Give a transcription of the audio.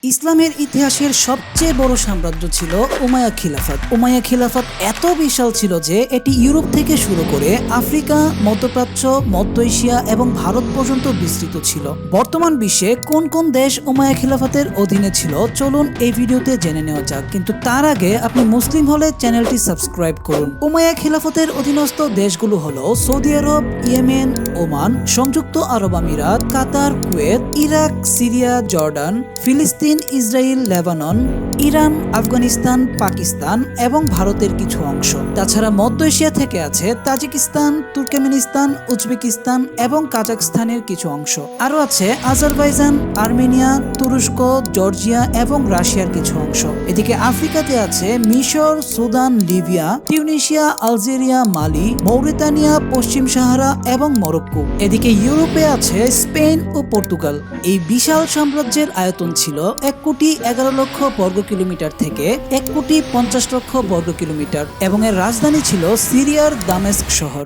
ইসলামের ইতিহাসের সবচেয়ে বড় সাম্রাজ্য ছিল উমাইয়া খিলাফত। উমাইয়া খিলাফত এত বিশাল ছিল যে এটি ইউরোপ থেকে শুরু করে আফ্রিকা, মধ্যপ্রাচ্য, মধ্য এশিয়া এবং ভারত পর্যন্ত বিস্তৃত ছিল। বর্তমান বিশ্বে কোন কোন দেশ উমাইয়া খিলাফতের অধীনে ছিল চলুন এই ভিডিওতে জেনে নেওয়া যাক, কিন্তু তার আগে আপনি মুসলিম হলে চ্যানেলটি সাবস্ক্রাইব করুন। উমাইয়া খিলাফতের অধীনস্থ দেশগুলো হলো সৌদি আরব, ইয়েমেন, ওমান, সংযুক্ত আরব আমিরাত, কাতার, কুয়েত, ইরাক, সিরিয়া, জর্ডান, ফিলিস্তিন, Israel, Lebanon, Iran, Afghanistan, Pakistan এবং ভারতের কিছু অংশ। তাছাড়া মধ্য এশিয়া থেকে আছে তাজিকিস্তান, তুর্কমেনিস্তান, উজবেকিস্তান এবং কাজাখস্তানের কিছু অংশ। আরও আছে আজারবাইজান, আর্মেনিয়া, তুরস্ক, জর্জিয়া এবং রাশিয়ার কিছু অংশ। এদিকে আফ্রিকাতে আছে মিশর, সুদান, লিবিয়া, টিউনিশিয়া, আলজেরিয়া, মালি, মৌরিতানিয়া, পশ্চিম সাহারা এবং মরক্কো। এদিকে ইউরোপে আছে স্পেন ও পর্তুগাল। এই বিশাল সাম্রাজ্যের আয়তন ছিল 1,11,00,000 বর্গ কিলোমিটার থেকে 1,50,00,000 বর্গ কিলোমিটার এবং এর রাজধানী ছিল সিরিয়ার দামেস্ক শহর।